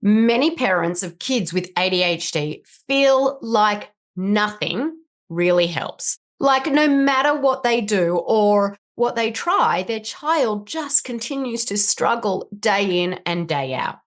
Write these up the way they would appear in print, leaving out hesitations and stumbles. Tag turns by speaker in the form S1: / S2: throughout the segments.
S1: Many parents of kids with ADHD feel like nothing really helps. Like no matter what they do or what they try, their child just continues to struggle day in and day out.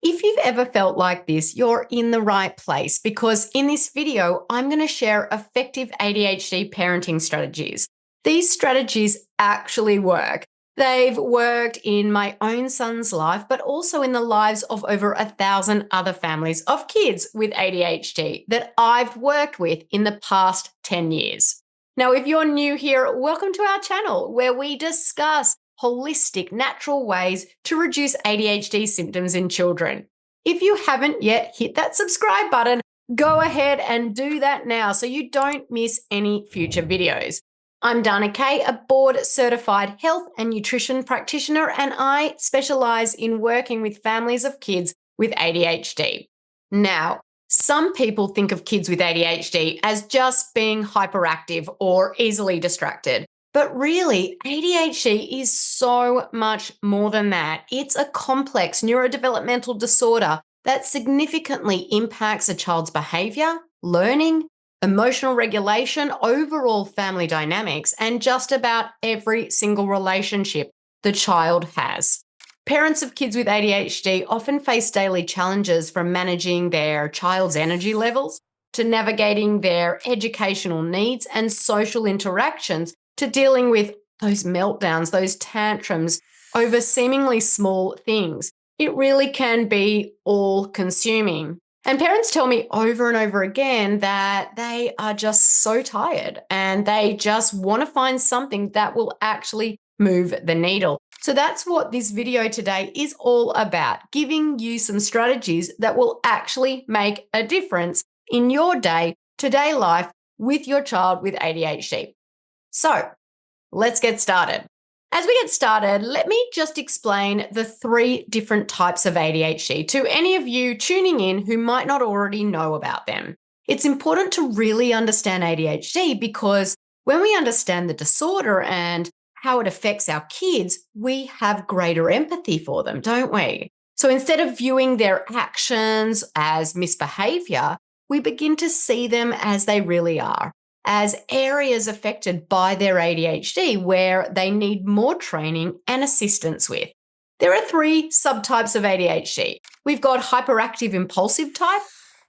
S1: If you've ever felt like this, you're in the right place because in this video, I'm going to share effective ADHD parenting strategies. These strategies actually work. They've worked in my own son's life, but also in the lives of over 1,000 other families of kids with ADHD that I've worked with in the past 10 years. Now, if you're new here, welcome to our channel where we discuss holistic, natural ways to reduce ADHD symptoms in children. If you haven't yet hit that subscribe button, go ahead and do that now so you don't miss any future videos. I'm Dana Kay, a board-certified health and nutrition practitioner, and I specialize in working with families of kids with ADHD. Now, some people think of kids with ADHD as just being hyperactive or easily distracted. But really, ADHD is so much more than that. It's a complex neurodevelopmental disorder that significantly impacts a child's behavior, learning, emotional regulation, overall family dynamics, and just about every single relationship the child has. Parents of kids with ADHD often face daily challenges from managing their child's energy levels to navigating their educational needs and social interactions to dealing with those meltdowns, those tantrums over seemingly small things. It really can be all-consuming. And parents tell me over and over again that they are just so tired and they just want to find something that will actually move the needle. So that's what this video today is all about, giving you some strategies that will actually make a difference in your day-to-day life with your child with ADHD. So let's get started. As we get started, let me just explain the 3 different types of ADHD to any of you tuning in who might not already know about them. It's important to really understand ADHD because when we understand the disorder and how it affects our kids, we have greater empathy for them, don't we? So instead of viewing their actions as misbehavior, we begin to see them as they really are, as areas affected by their ADHD where they need more training and assistance with. There are 3 subtypes of ADHD. We've got hyperactive impulsive type,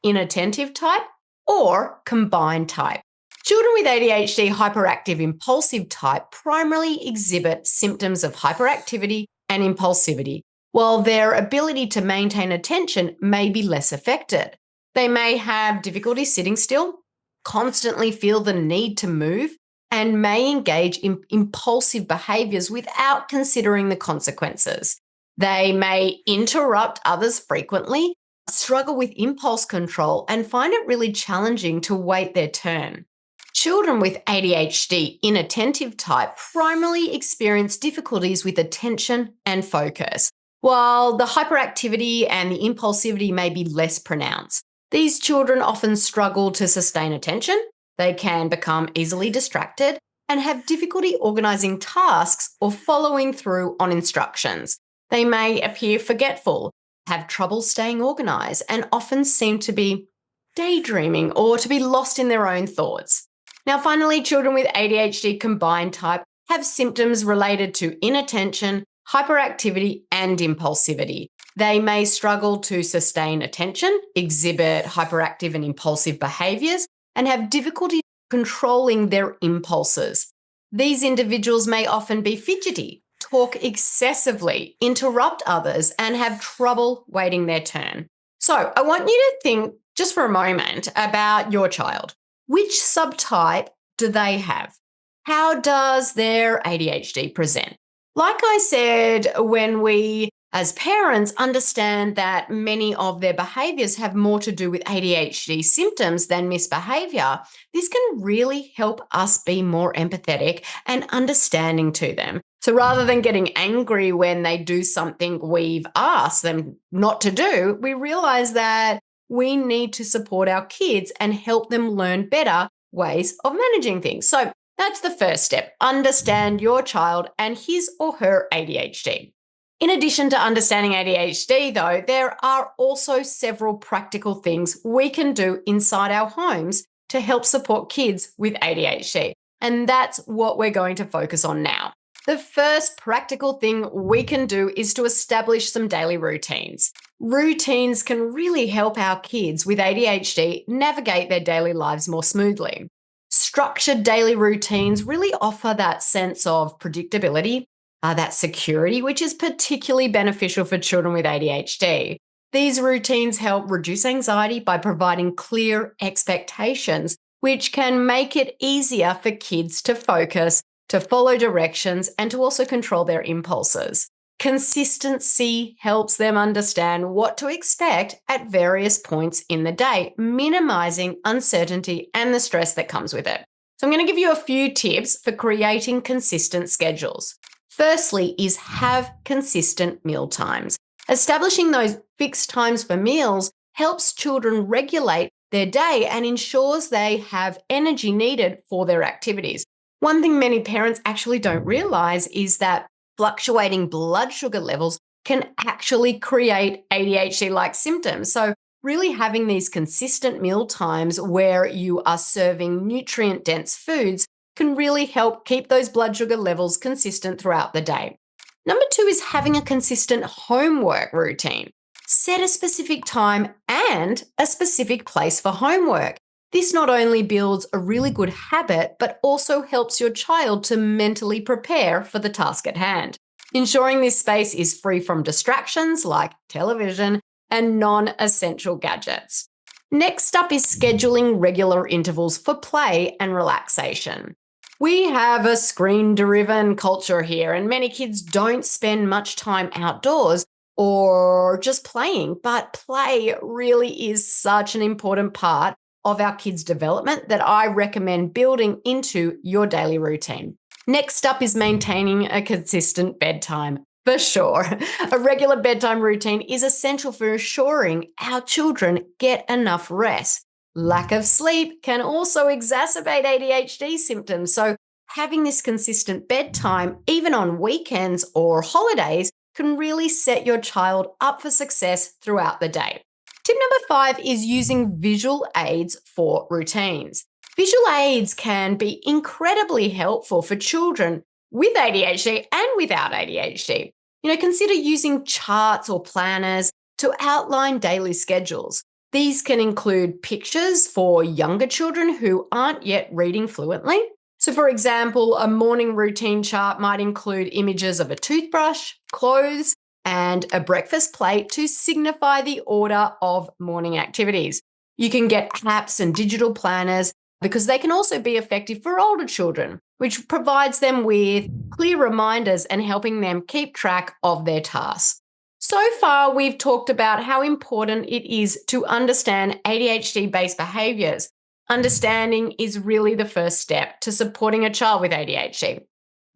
S1: inattentive type, or combined type. Children with ADHD hyperactive impulsive type primarily exhibit symptoms of hyperactivity and impulsivity, while their ability to maintain attention may be less affected. They may have difficulty sitting still, constantly feel the need to move, and may engage in impulsive behaviors without considering the consequences. They may interrupt others frequently, struggle with impulse control, and find it really challenging to wait their turn. Children with ADHD inattentive type primarily experience difficulties with attention and focus, while the hyperactivity and the impulsivity may be less pronounced. These children often struggle to sustain attention, they can become easily distracted, and have difficulty organizing tasks or following through on instructions. They may appear forgetful, have trouble staying organized, and often seem to be daydreaming or to be lost in their own thoughts. Now, finally, children with ADHD combined type have symptoms related to inattention, hyperactivity, and impulsivity. They may struggle to sustain attention, exhibit hyperactive and impulsive behaviors, and have difficulty controlling their impulses. These individuals may often be fidgety, talk excessively, interrupt others, and have trouble waiting their turn. So I want you to think just for a moment about your child. Which subtype do they have? How does their ADHD present? Like I said, when we as parents understand that many of their behaviors have more to do with ADHD symptoms than misbehavior, this can really help us be more empathetic and understanding to them. So rather than getting angry when they do something we've asked them not to do, we realize that we need to support our kids and help them learn better ways of managing things. So that's the first step. Understand your child and his or her ADHD. In addition to understanding ADHD, though, there are also several practical things we can do inside our homes to help support kids with ADHD. And that's what we're going to focus on now. The first practical thing we can do is to establish some daily routines. Routines can really help our kids with ADHD navigate their daily lives more smoothly. Structured daily routines really offer that sense of predictability, that security, which is particularly beneficial for children with ADHD. These routines help reduce anxiety by providing clear expectations, which can make it easier for kids to focus, to follow directions, and to also control their impulses. Consistency helps them understand what to expect at various points in the day, minimizing uncertainty and the stress that comes with it. So I'm going to give you a few tips for creating consistent schedules. Firstly is have consistent meal times. Establishing those fixed times for meals helps children regulate their day and ensures they have energy needed for their activities. One thing many parents actually don't realize is that fluctuating blood sugar levels can actually create ADHD-like symptoms. So really having these consistent meal times where you are serving nutrient-dense foods can really help keep those blood sugar levels consistent throughout the day. Number 2 is having a consistent homework routine. Set a specific time and a specific place for homework. This not only builds a really good habit, but also helps your child to mentally prepare for the task at hand. Ensuring this space is free from distractions like television and non-essential gadgets. Next up is scheduling regular intervals for play and relaxation. We have a screen-driven culture here, and many kids don't spend much time outdoors or just playing, but play really is such an important part of our kids' development that I recommend building into your daily routine. Next up is maintaining a consistent bedtime. For sure, a regular bedtime routine is essential for ensuring our children get enough rest. Lack of sleep can also exacerbate ADHD symptoms, so having this consistent bedtime, even on weekends or holidays, can really set your child up for success throughout the day. Tip number 5 is using visual aids for routines. Visual aids can be incredibly helpful for children with ADHD and without ADHD. Consider using charts or planners to outline daily schedules. These can include pictures for younger children who aren't yet reading fluently. So, for example, a morning routine chart might include images of a toothbrush, clothes, and a breakfast plate to signify the order of morning activities. You can get apps and digital planners because they can also be effective for older children, which provides them with clear reminders and helping them keep track of their tasks. So far, we've talked about how important it is to understand ADHD-based behaviors. Understanding is really the first step to supporting a child with ADHD.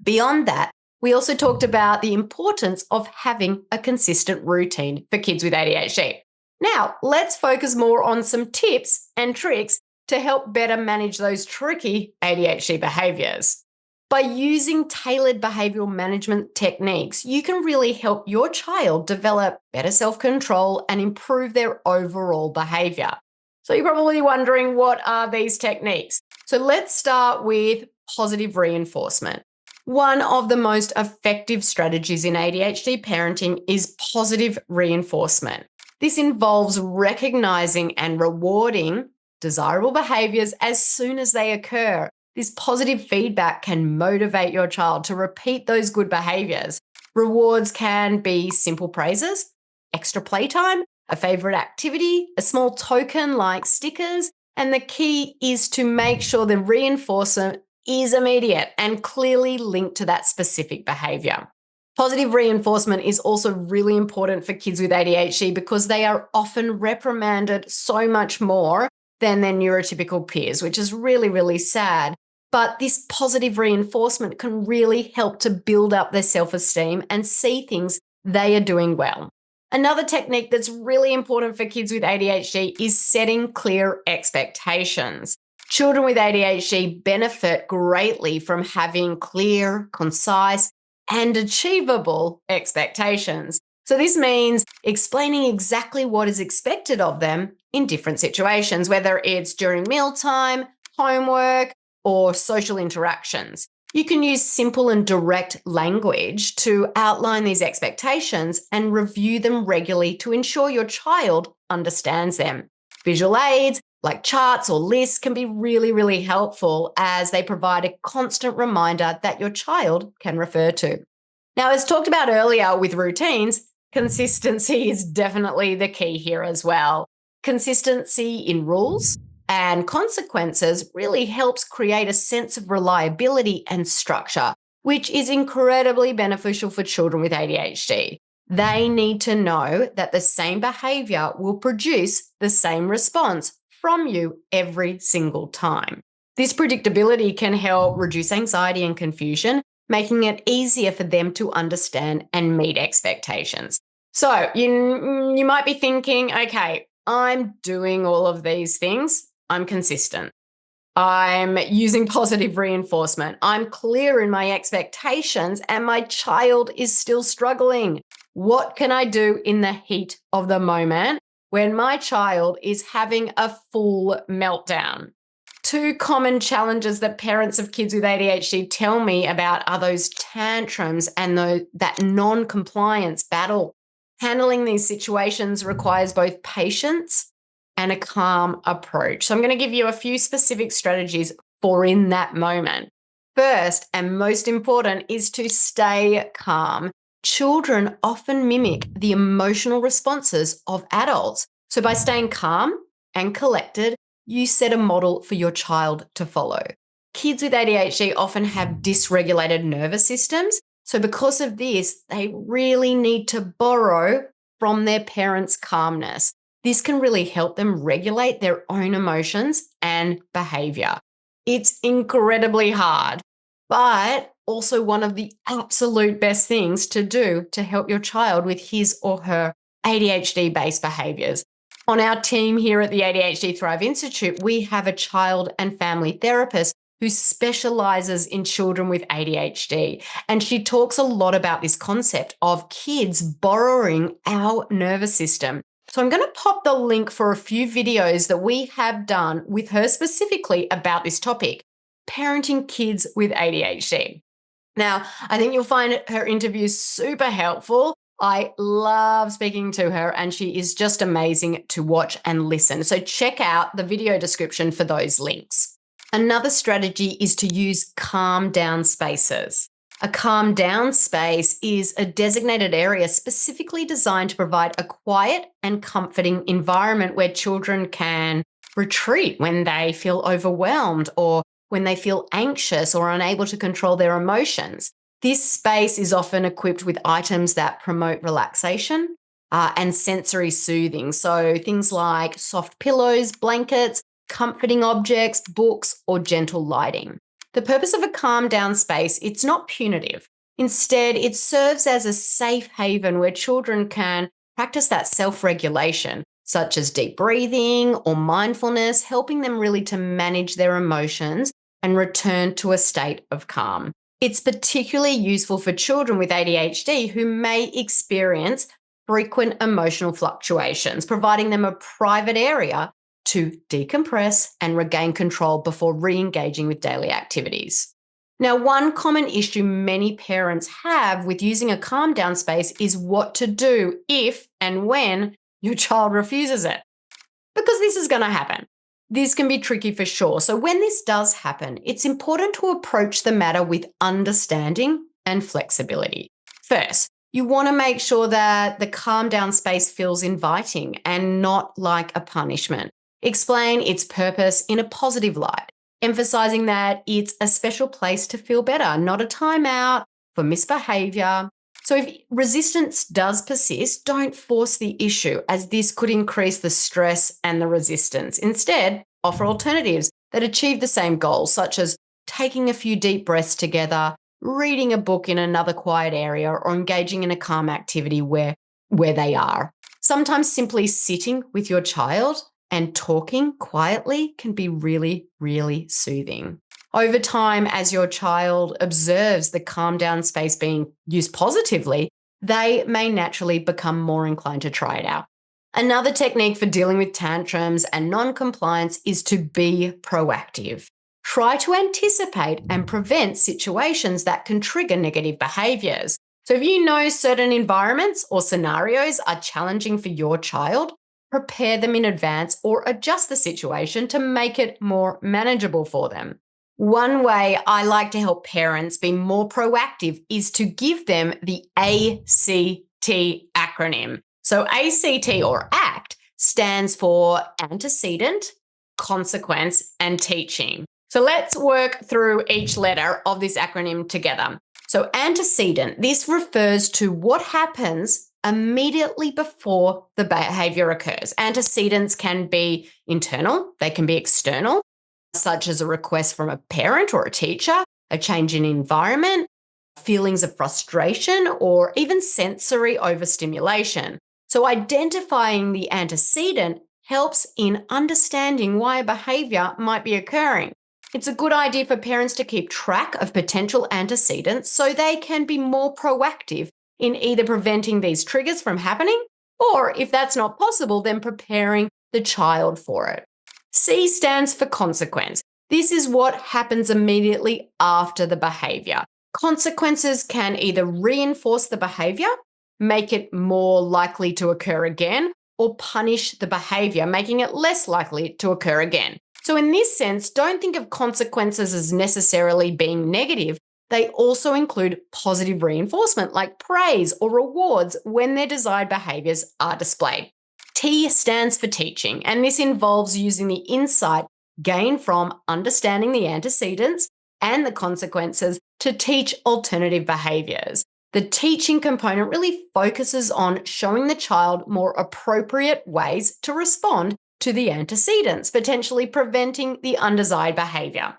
S1: Beyond that, we also talked about the importance of having a consistent routine for kids with ADHD. Now, let's focus more on some tips and tricks to help better manage those tricky ADHD behaviors. By using tailored behavioral management techniques, you can really help your child develop better self-control and improve their overall behavior. So you're probably wondering, what are these techniques? So let's start with positive reinforcement. One of the most effective strategies in ADHD parenting is positive reinforcement. This involves recognizing and rewarding desirable behaviors as soon as they occur. This positive feedback can motivate your child to repeat those good behaviors. Rewards can be simple praises, extra playtime, a favorite activity, a small token like stickers, and the key is to make sure the reinforcement is immediate and clearly linked to that specific behavior. Positive reinforcement is also really important for kids with ADHD because they are often reprimanded so much more than their neurotypical peers, which is really, really sad. But this positive reinforcement can really help to build up their self-esteem and see things they are doing well. Another technique that's really important for kids with ADHD is setting clear expectations. Children with ADHD benefit greatly from having clear, concise, and achievable expectations. So this means explaining exactly what is expected of them in different situations, whether it's during mealtime, homework, or social interactions. You can use simple and direct language to outline these expectations and review them regularly to ensure your child understands them. Visual aids like charts or lists can be really, really helpful as they provide a constant reminder that your child can refer to. Now, as talked about earlier with routines, consistency is definitely the key here as well. Consistency in rules and consequences really helps create a sense of reliability and structure, which is incredibly beneficial for children with ADHD. They need to know that the same behavior will produce the same response from you every single time. This predictability can help reduce anxiety and confusion, making it easier for them to understand and meet expectations. So you might be thinking, okay, I'm doing all of these things. I'm consistent. I'm using positive reinforcement. I'm clear in my expectations, and my child is still struggling. What can I do in the heat of the moment when my child is having a full meltdown? Two common challenges that parents of kids with ADHD tell me about are those tantrums and that non-compliance battle. Handling these situations requires both patience and a calm approach. So I'm going to give you a few specific strategies for in that moment. First, and most important, is to stay calm. Children often mimic the emotional responses of adults. So by staying calm and collected, you set a model for your child to follow. Kids with ADHD often have dysregulated nervous systems. So because of this, they really need to borrow from their parents' calmness. This can really help them regulate their own emotions and behavior. It's incredibly hard, but also one of the absolute best things to do to help your child with his or her ADHD-based behaviors. On our team here at the ADHD Thrive Institute, we have a child and family therapist who specializes in children with ADHD. And she talks a lot about this concept of kids borrowing our nervous system. So I'm going to pop the link for a few videos that we have done with her specifically about this topic, parenting kids with ADHD. Now, I think you'll find her interviews super helpful. I love speaking to her, and she is just amazing to watch and listen. So check out the video description for those links. Another strategy is to use calm down spaces. A calm down space is a designated area specifically designed to provide a quiet and comforting environment where children can retreat when they feel overwhelmed or when they feel anxious or unable to control their emotions. This space is often equipped with items that promote relaxation and sensory soothing. So things like soft pillows, blankets, comforting objects, books, or gentle lighting. The purpose of a calm down space, it's not punitive. Instead, it serves as a safe haven where children can practice that self-regulation, such as deep breathing or mindfulness, helping them really to manage their emotions and return to a state of calm. It's particularly useful for children with ADHD who may experience frequent emotional fluctuations, providing them a private area to decompress and regain control before re-engaging with daily activities. Now, one common issue many parents have with using a calm down space is what to do if and when your child refuses it, because this is going to happen. This can be tricky for sure. So when this does happen, it's important to approach the matter with understanding and flexibility. First, you want to make sure that the calm down space feels inviting and not like a punishment. Explain its purpose in a positive light, emphasizing that it's a special place to feel better, not a timeout for misbehavior. So if resistance does persist, don't force the issue, as this could increase the stress and the resistance. Instead, offer alternatives that achieve the same goals, such as taking a few deep breaths together, reading a book in another quiet area, or engaging in a calm activity where they are. Sometimes simply sitting with your child and talking quietly can be really, really soothing. Over time, as your child observes the calm down space being used positively, they may naturally become more inclined to try it out. Another technique for dealing with tantrums and non-compliance is to be proactive. Try to anticipate and prevent situations that can trigger negative behaviors. So if you know certain environments or scenarios are challenging for your child, prepare them in advance or adjust the situation to make it more manageable for them. One way I like to help parents be more proactive is to give them the ACT acronym. So ACT or ACT stands for antecedent, consequence, and teaching. So let's work through each letter of this acronym together. So antecedent, this refers to what happens immediately before the behavior occurs. Antecedents can be internal, they can be external, such as a request from a parent or a teacher, a change in environment, feelings of frustration, or even sensory overstimulation. So identifying the antecedent helps in understanding why a behavior might be occurring. It's a good idea for parents to keep track of potential antecedents so they can be more proactive in either preventing these triggers from happening, or if that's not possible, then preparing the child for it. C stands for consequence. This is what happens immediately after the behavior. Consequences can either reinforce the behavior, make it more likely to occur again, or punish the behavior, making it less likely to occur again. So in this sense, don't think of consequences as necessarily being negative. They also include positive reinforcement like praise or rewards when their desired behaviors are displayed. T stands for teaching, and this involves using the insight gained from understanding the antecedents and the consequences to teach alternative behaviors. The teaching component really focuses on showing the child more appropriate ways to respond to the antecedents, potentially preventing the undesired behavior.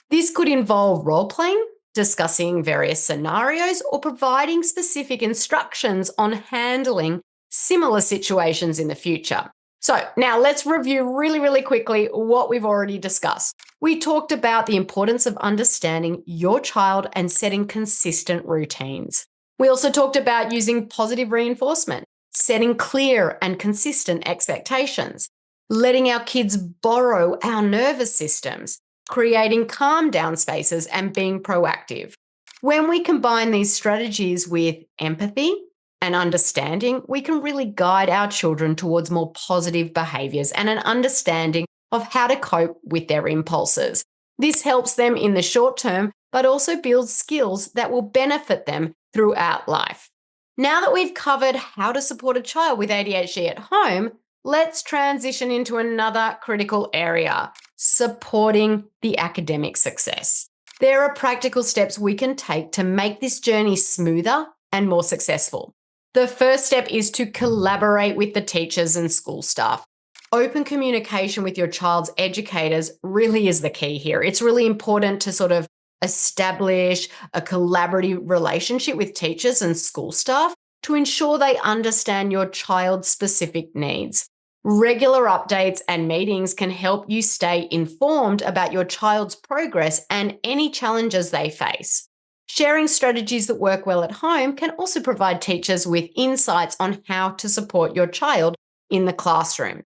S1: This could involve role-playing, discussing various scenarios, or providing specific instructions on handling similar situations in the future. So now let's review really quickly what we've already discussed. We talked about the importance of understanding your child and setting consistent routines. We also talked about using positive reinforcement, setting clear and consistent expectations, letting our kids borrow our nervous systems, creating calm down spaces, and being proactive. When we combine these strategies with empathy and understanding, we can really guide our children towards more positive behaviors and an understanding of how to cope with their impulses. This helps them in the short term, but also builds skills that will benefit them throughout life. Now that we've covered how to support a child with ADHD at home, let's transition into another critical area, supporting the academic success. There are practical steps we can take to make this journey smoother and more successful. The first step is to collaborate with the teachers and school staff. Open communication with your child's educators really is the key here. It's really important to sort of establish a collaborative relationship with teachers and school staff to ensure they understand your child's specific needs. Regular updates and meetings can help you stay informed about your child's progress and any challenges they face. Sharing strategies that work well at home can also provide teachers with insights on how to support your child in the classroom.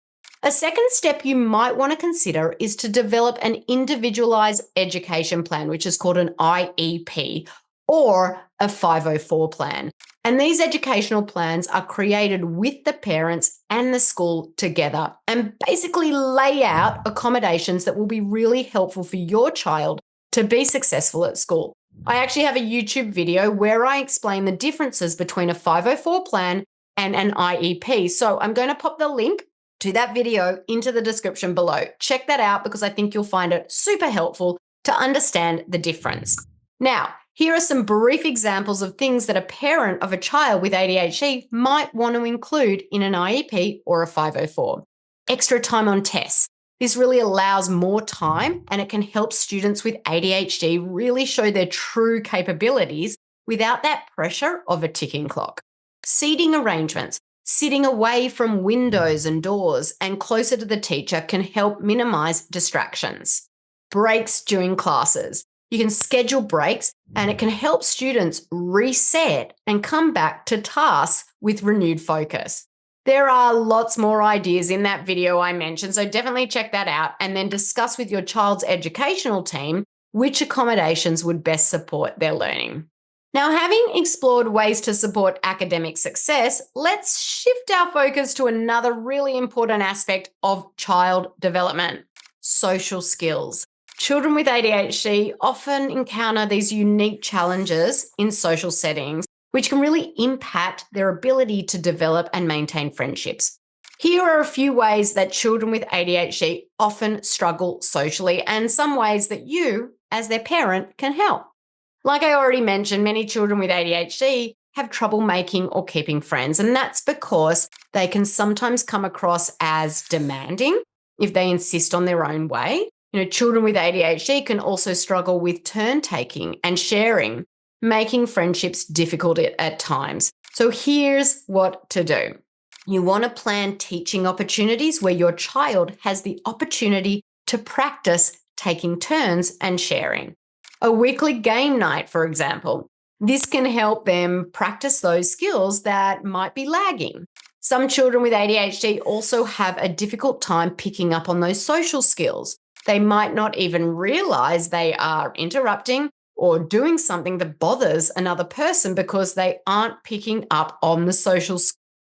S1: A second step you might want to consider is to develop an individualized education plan, which is called an IEP or a 504 plan. And these educational plans are created with the parents and the school together and basically lay out accommodations that will be really helpful for your child to be successful at school. I actually have a YouTube video where I explain the differences between a 504 plan and an IEP. So I'm going to pop the link to that video into the description below. Check that out because I think you'll find it super helpful to understand the difference. Now, here are some brief examples of things that a parent of a child with ADHD might want to include in an IEP or a 504. Extra time on tests. This really allows more time and it can help students with ADHD really show their true capabilities without that pressure of a ticking clock. Seating arrangements. Sitting away from windows and doors and closer to the teacher can help minimize distractions. breaks during classes. You can schedule breaks and it can help students reset and come back to tasks with renewed focus. There are lots more ideas in that video I mentioned, so definitely check that out and then discuss with your child's educational team which accommodations would best support their learning. Now, having explored ways to support academic success, let's shift our focus to another really important aspect of child development: social skills. Children with ADHD often encounter these unique challenges in social settings, which can really impact their ability to develop and maintain friendships. Here are a few ways that children with ADHD often struggle socially and some ways that you, as their parent, can help. Like I already mentioned, many children with ADHD have trouble making or keeping friends, and that's because they can sometimes come across as demanding if they insist on their own way. Children with ADHD can also struggle with turn taking and sharing, making friendships difficult at times. So here's what to do. You want to plan teaching opportunities where your child has the opportunity to practice taking turns and sharing. A weekly game night, for example. This can help them practice those skills that might be lagging. Some children with ADHD also have a difficult time picking up on those social skills. They might not even realize they are interrupting or doing something that bothers another person because they aren't picking up on the social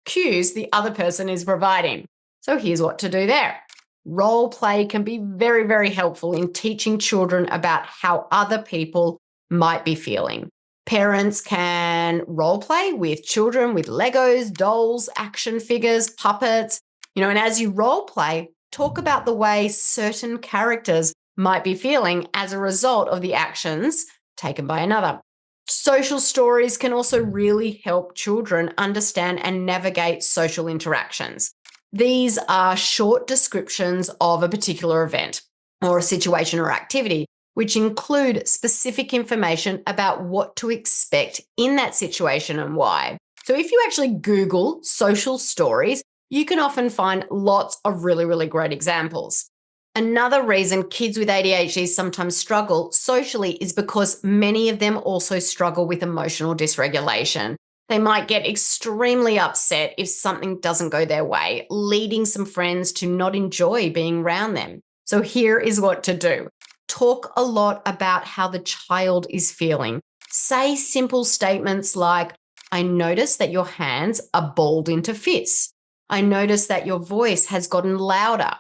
S1: cues the other person is providing. So here's what to do there. Role play can be very, very helpful in teaching children about how other people might be feeling. Parents can role play with children with Legos, dolls, action figures, puppets, and as you role play, talk about the way certain characters might be feeling as a result of the actions taken by another. Social stories can also really help children understand and navigate social interactions. These are short descriptions of a particular event or a situation or activity, which include specific information about what to expect in that situation and why. So if you actually Google social stories, you can often find lots of really, really great examples. Another reason kids with ADHD sometimes struggle socially is because many of them also struggle with emotional dysregulation. They might get extremely upset if something doesn't go their way, leading some friends to not enjoy being around them. So here is what to do. Talk a lot about how the child is feeling. Say simple statements like, I notice that your hands are balled into fists. I notice that your voice has gotten louder.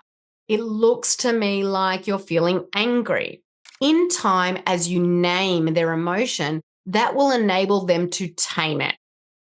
S1: It looks to me like you're feeling angry. In time, as you name their emotion, that will enable them to tame it.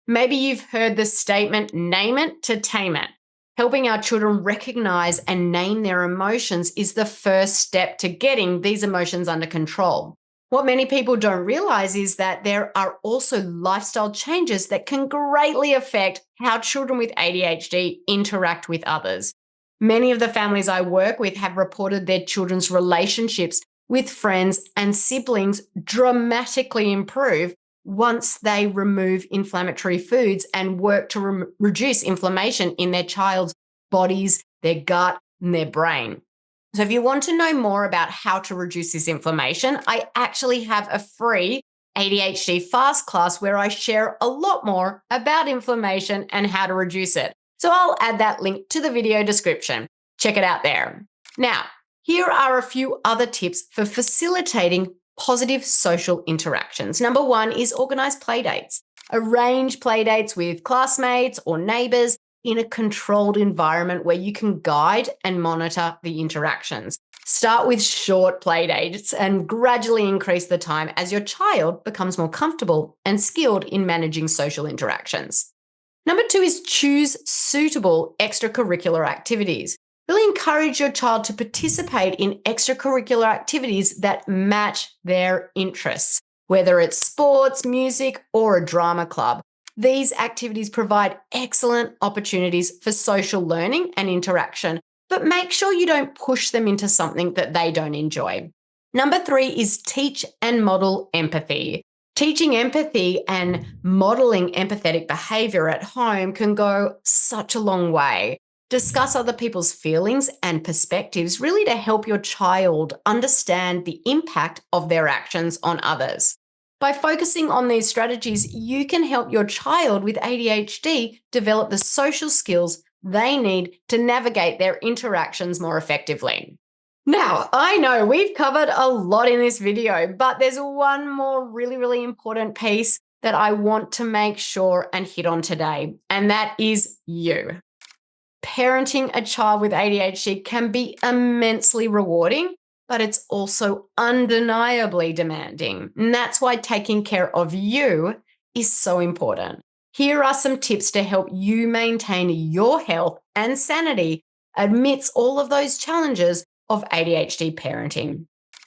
S1: Maybe you've heard the statement, name it to tame it. Helping our children recognize and name their emotions is the first step to getting these emotions under control. What many people don't realize is that there are also lifestyle changes that can greatly affect how children with ADHD interact with others. Many of the families I work with have reported their children's relationships with friends and siblings dramatically improve once they remove inflammatory foods and work to reduce inflammation in their child's bodies, their gut, and their brain. So if you want to know more about how to reduce this inflammation, I actually have a free ADHD fast class where I share a lot more about inflammation and how to reduce it. So I'll add that link to the video description. Check it out there. Now, here are a few other tips for facilitating positive social interactions. Number one is organize playdates. Arrange playdates with classmates or neighbors in a controlled environment where you can guide and monitor the interactions. Start with short playdates and gradually increase the time as your child becomes more comfortable and skilled in managing social interactions. Number two is choose suitable extracurricular activities. Really encourage your child to participate in extracurricular activities that match their interests, whether it's sports, music, or a drama club. These activities provide excellent opportunities for social learning and interaction, but make sure you don't push them into something that they don't enjoy. Number three is teach and model empathy. Teaching empathy and modeling empathetic behavior at home can go such a long way. Discuss other people's feelings and perspectives, really to help your child understand the impact of their actions on others. By focusing on these strategies, you can help your child with ADHD develop the social skills they need to navigate their interactions more effectively. Now, I know we've covered a lot in this video, but there's one more really important piece that I want to make sure and hit on today, and that is you. Parenting a child with ADHD can be immensely rewarding, but it's also undeniably demanding. And that's why taking care of you is so important. Here are some tips to help you maintain your health and sanity amidst all of those challenges of ADHD parenting.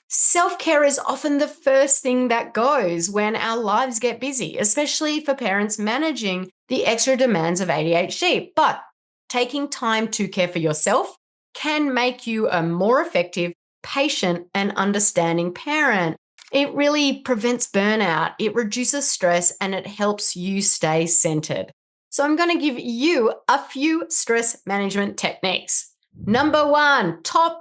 S1: Self-care is often the first thing that goes when our lives get busy, especially for parents managing the extra demands of ADHD. But taking time to care for yourself can make you a more effective, patient, and understanding parent. It really prevents burnout, it reduces stress, and it helps you stay centered. So I'm going to give you a few stress management techniques. Number one,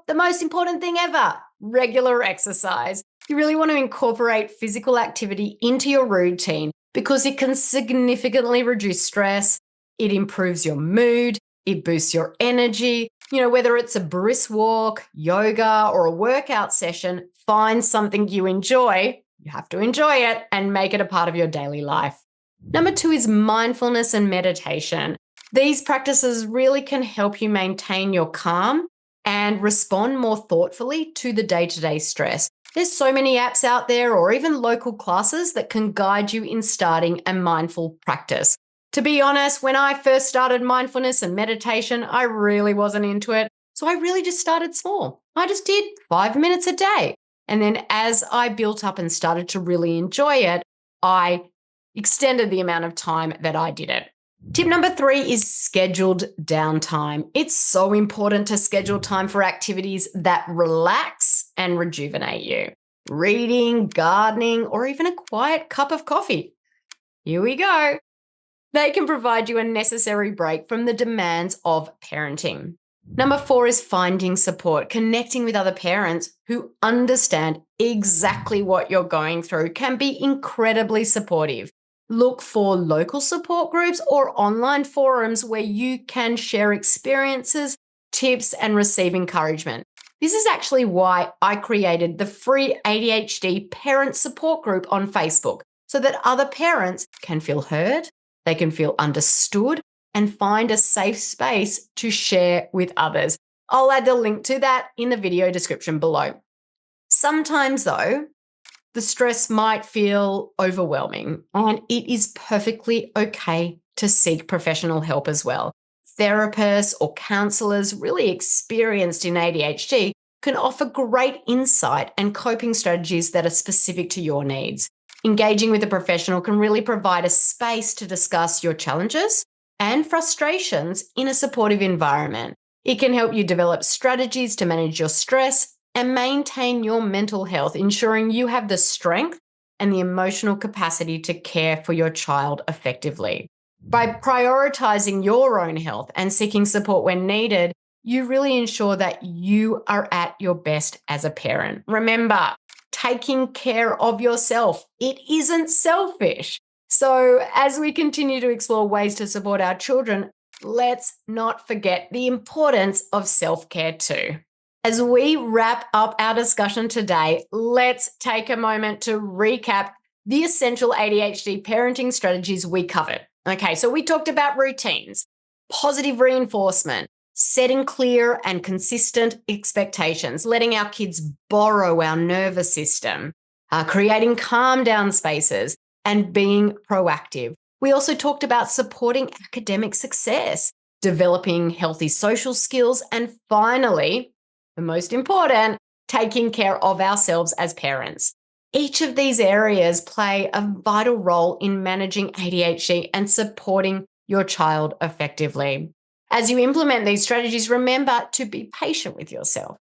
S1: the most important thing ever, regular exercise. You really want to incorporate physical activity into your routine because it can significantly reduce stress. It improves your mood. It boosts your energy. Whether it's a brisk walk, yoga, or a workout session, find something you enjoy. You have to enjoy it and make it a part of your daily life. Number two is mindfulness and meditation. These practices really can help you maintain your calm and respond more thoughtfully to the day-to-day stress. There's so many apps out there or even local classes that can guide you in starting a mindful practice. To be honest, when I first started mindfulness and meditation, I really wasn't into it. So I really just started small. I just did 5 minutes a day. And then as I built up and started to really enjoy it, I extended the amount of time that I did it. Tip number three is scheduled downtime. It's so important to schedule time for activities that relax and rejuvenate you. Reading, gardening, or even a quiet cup of coffee. Here we go. They can provide you a necessary break from the demands of parenting. Number four is finding support. Connecting with other parents who understand exactly what you're going through can be incredibly supportive. Look for local support groups or online forums where you can share experiences, tips, and receive encouragement. This is actually why I created the free ADHD parent support group on Facebook so that other parents can feel heard, they can feel understood, and find a safe space to share with others. I'll add the link to that in the video description below. Sometimes, though, the stress might feel overwhelming, and it is perfectly okay to seek professional help as well. Therapists or counselors really experienced in ADHD can offer great insight and coping strategies that are specific to your needs. Engaging with a professional can really provide a space to discuss your challenges and frustrations in a supportive environment. It can help you develop strategies to manage your stress and maintain your mental health, ensuring you have the strength and the emotional capacity to care for your child effectively. By prioritizing your own health and seeking support when needed, you really ensure that you are at your best as a parent. Remember, taking care of yourself, it isn't selfish. So as we continue to explore ways to support our children, let's not forget the importance of self-care too. As we wrap up our discussion today, let's take a moment to recap the essential ADHD parenting strategies we covered. Okay, so we talked about routines, positive reinforcement, setting clear and consistent expectations, letting our kids borrow our nervous system, creating calm down spaces, and being proactive. We also talked about supporting academic success, developing healthy social skills, and finally, the most important, taking care of ourselves as parents. Each of these areas play a vital role in managing ADHD and supporting your child effectively. As you implement these strategies, remember to be patient with yourself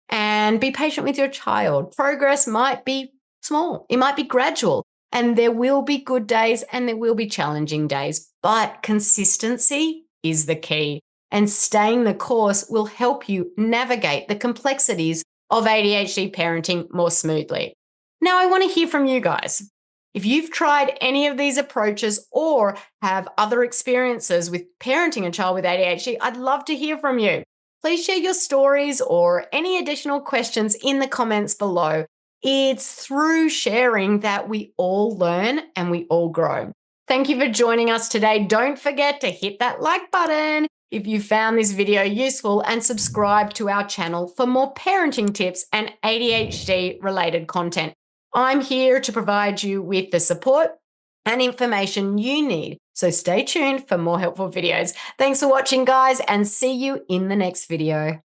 S1: and be patient with your child. Progress might be small, it might be gradual, and there will be good days and there will be challenging days, but consistency is the key. and staying the course will help you navigate the complexities of ADHD parenting more smoothly. Now, I want to hear from you guys. If you've tried any of these approaches or have other experiences with parenting a child with ADHD, I'd love to hear from you. Please share your stories or any additional questions in the comments below. It's through sharing that we all learn and we all grow. Thank you for joining us today. Don't forget to hit that like button if you found this video useful and subscribe to our channel for more parenting tips and ADHD related content. I'm here to provide you with the support and information you need. So stay tuned for more helpful videos. Thanks for watching, guys, and see you in the next video.